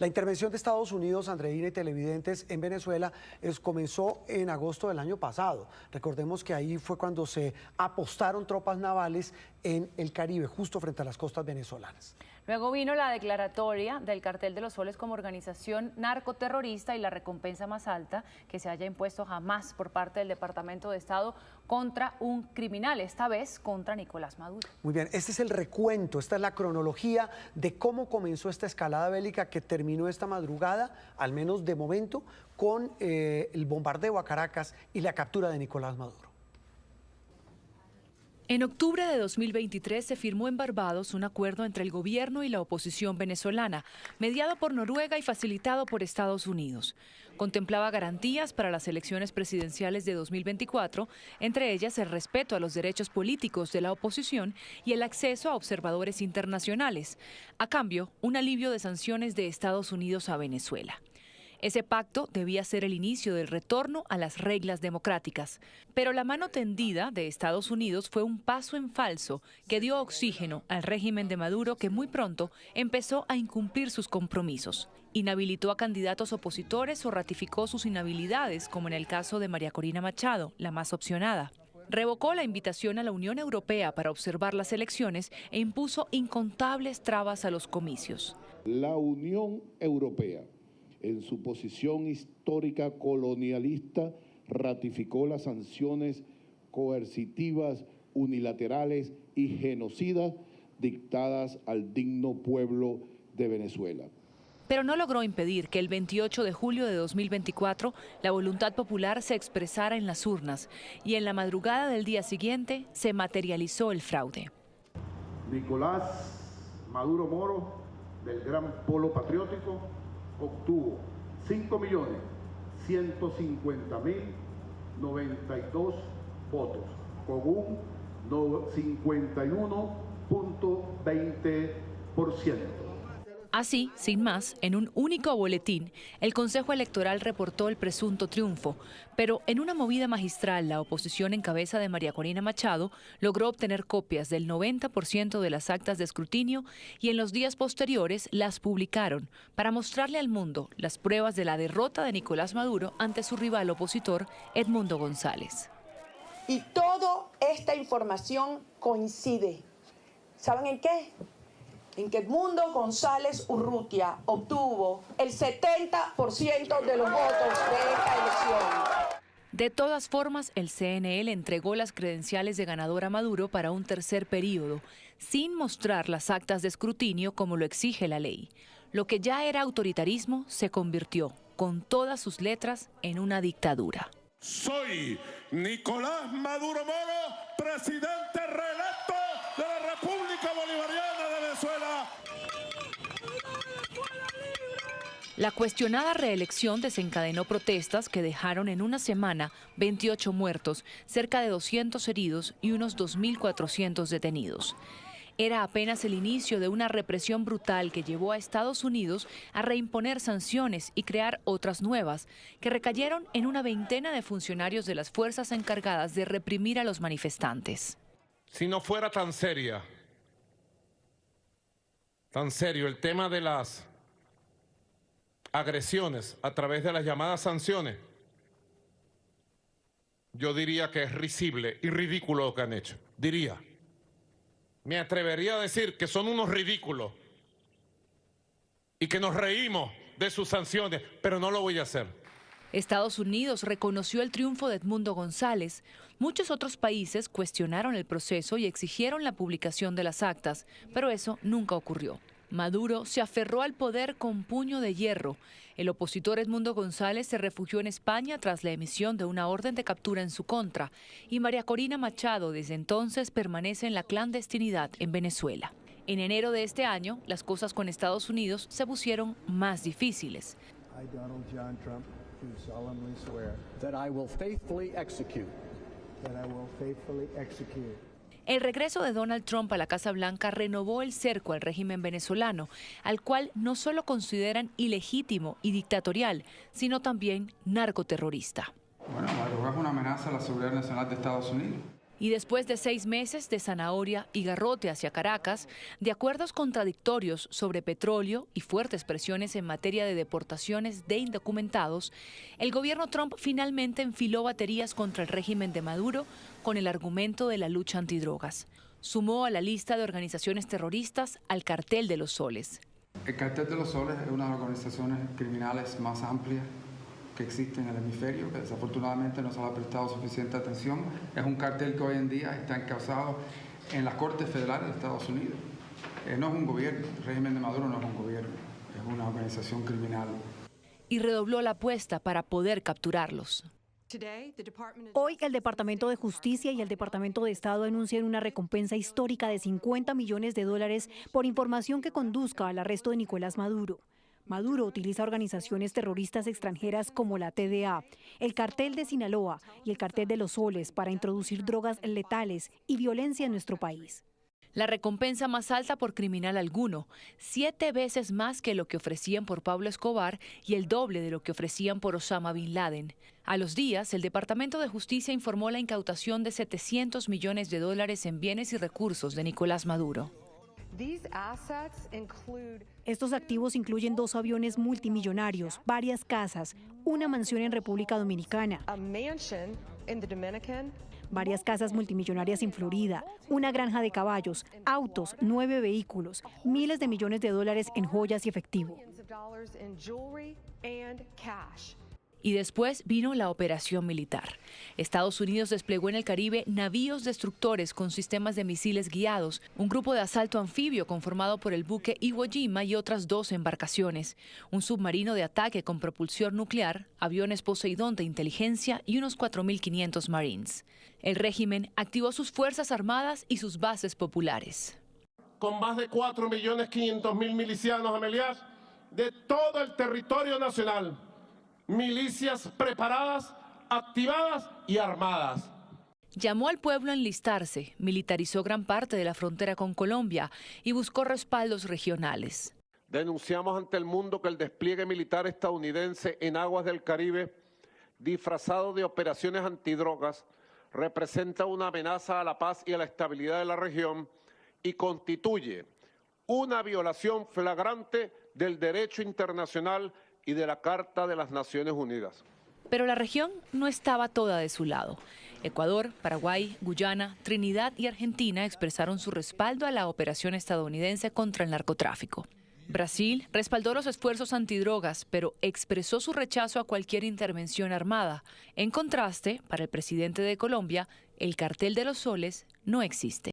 La intervención de Estados Unidos, Andreina y televidentes, en Venezuela comenzó en agosto del año pasado. Recordemos que ahí fue cuando se apostaron tropas navales en el Caribe, justo frente a las costas venezolanas. Luego vino la declaratoria del Cartel de los Soles como organización narcoterrorista y la recompensa más alta que se haya impuesto jamás por parte del Departamento de Estado contra un criminal, esta vez contra Nicolás Maduro. Muy bien, este es el recuento, esta es la cronología de cómo comenzó esta escalada bélica que terminó esta madrugada, al menos de momento, con el bombardeo a Caracas y la captura de Nicolás Maduro. En octubre de 2023 se firmó en Barbados un acuerdo entre el gobierno y la oposición venezolana, mediado por Noruega y facilitado por Estados Unidos. Contemplaba garantías para las elecciones presidenciales de 2024, entre ellas el respeto a los derechos políticos de la oposición y el acceso a observadores internacionales. A cambio, un alivio de sanciones de Estados Unidos a Venezuela. Ese pacto debía ser el inicio del retorno a las reglas democráticas. Pero la mano tendida de Estados Unidos fue un paso en falso que dio oxígeno al régimen de Maduro, que muy pronto empezó a incumplir sus compromisos. Inhabilitó a candidatos opositores o ratificó sus inhabilidades, como en el caso de María Corina Machado, la más opcionada. Revocó la invitación a la Unión Europea para observar las elecciones e impuso incontables trabas a los comicios. La Unión Europea, en su posición histórica colonialista, ratificó las sanciones coercitivas, unilaterales y genocidas dictadas al digno pueblo de Venezuela. Pero no logró impedir que el 28 de julio de 2024 la voluntad popular se expresara en las urnas y en la madrugada del día siguiente se materializó el fraude. Nicolás Maduro Moro, del Gran Polo Patriótico, obtuvo 5.150.092 votos, con un 51.20%. Así, sin más, en un único boletín, el Consejo Electoral reportó el presunto triunfo, pero en una movida magistral, la oposición en cabeza de María Corina Machado logró obtener copias del 90% de las actas de escrutinio y en los días posteriores las publicaron para mostrarle al mundo las pruebas de la derrota de Nicolás Maduro ante su rival opositor, Edmundo González. Y toda esta información coincide. ¿Saben en qué? En que Edmundo González Urrutia obtuvo el 70% de los votos de esta elección. De todas formas, el CNE le entregó las credenciales de ganador a Maduro para un tercer periodo, sin mostrar las actas de escrutinio como lo exige la ley. Lo que ya era autoritarismo se convirtió, con todas sus letras, en una dictadura. Soy Nicolás Maduro Moro, presidente reelecto de la República Bolivariana de Venezuela. La cuestionada reelección desencadenó protestas que dejaron en una semana 28 muertos, cerca de 200 heridos y unos 2.400 detenidos. Era apenas el inicio de una represión brutal que llevó a Estados Unidos a reimponer sanciones y crear otras nuevas, que recayeron en una veintena de funcionarios de las fuerzas encargadas de reprimir a los manifestantes. Si no fuera tan serio el tema de las agresiones a través de las llamadas sanciones, yo diría que es risible y ridículo lo que han hecho. Me atrevería a decir que son unos ridículos y que nos reímos de sus sanciones, pero no lo voy a hacer. Estados Unidos reconoció el triunfo de Edmundo González. Muchos otros países cuestionaron el proceso y exigieron la publicación de las actas, pero eso nunca ocurrió. Maduro se aferró al poder con puño de hierro. El opositor Edmundo González se refugió en España tras la emisión de una orden de captura en su contra, y María Corina Machado desde entonces permanece en la clandestinidad en Venezuela. En enero de este año, las cosas con Estados Unidos se pusieron más difíciles. I, Donald John Trump, do solemnly swear that I will faithfully execute. El regreso de Donald Trump a la Casa Blanca renovó el cerco al régimen venezolano, al cual no solo consideran ilegítimo y dictatorial, sino también narcoterrorista. Bueno, Maduro es una amenaza a la seguridad nacional de Estados Unidos. Y después de 6 meses de zanahoria y garrote hacia Caracas, de acuerdos contradictorios sobre petróleo y fuertes presiones en materia de deportaciones de indocumentados, el gobierno Trump finalmente enfiló baterías contra el régimen de Maduro con el argumento de la lucha antidrogas. Sumó a la lista de organizaciones terroristas al Cartel de los Soles. El Cartel de los Soles es una de las organizaciones criminales más amplias que existe en el hemisferio, que desafortunadamente no se le ha prestado suficiente atención. Es un cartel que hoy en día está encauzado en las Cortes Federales de Estados Unidos. No es un gobierno, el régimen de Maduro no es un gobierno, es una organización criminal. Y redobló la apuesta para poder capturarlos. Hoy el Departamento de Justicia y el Departamento de Estado anuncian una recompensa histórica de $50 millones por información que conduzca al arresto de Nicolás Maduro. Maduro utiliza organizaciones terroristas extranjeras como la TDA, el Cartel de Sinaloa y el Cartel de los Soles para introducir drogas letales y violencia en nuestro país. La recompensa más alta por criminal alguno, 7 veces más que lo que ofrecían por Pablo Escobar y el doble de lo que ofrecían por Osama Bin Laden. A los días, el Departamento de Justicia informó la incautación de $700 millones en bienes y recursos de Nicolás Maduro. Estos activos incluyen 2 aviones multimillonarios, varias casas, una mansión en República Dominicana, varias casas multimillonarias en Florida, una granja de caballos, autos, 9 vehículos, miles de millones de dólares en joyas y efectivo. Y después vino la operación militar. Estados Unidos desplegó en el Caribe navíos destructores con sistemas de misiles guiados, un grupo de asalto anfibio conformado por el buque Iwo Jima y otras 2 embarcaciones, un submarino de ataque con propulsión nuclear, aviones Poseidón de inteligencia y unos 4.500 Marines. El régimen activó sus fuerzas armadas y sus bases populares. Con más de 4.500.000 milicianos, Amelia, de todo el territorio nacional. Milicias preparadas, activadas y armadas. Llamó al pueblo a enlistarse, militarizó gran parte de la frontera con Colombia y buscó respaldos regionales. Denunciamos ante el mundo que el despliegue militar estadounidense en aguas del Caribe, disfrazado de operaciones antidrogas, representa una amenaza a la paz y a la estabilidad de la región y constituye una violación flagrante del derecho internacional y de la Carta de las Naciones Unidas. Pero la región no estaba toda de su lado. Ecuador, Paraguay, Guyana, Trinidad y Argentina expresaron su respaldo a la operación estadounidense contra el narcotráfico. Brasil respaldó los esfuerzos antidrogas, pero expresó su rechazo a cualquier intervención armada. En contraste, para el presidente de Colombia, el Cartel de los Soles no existe.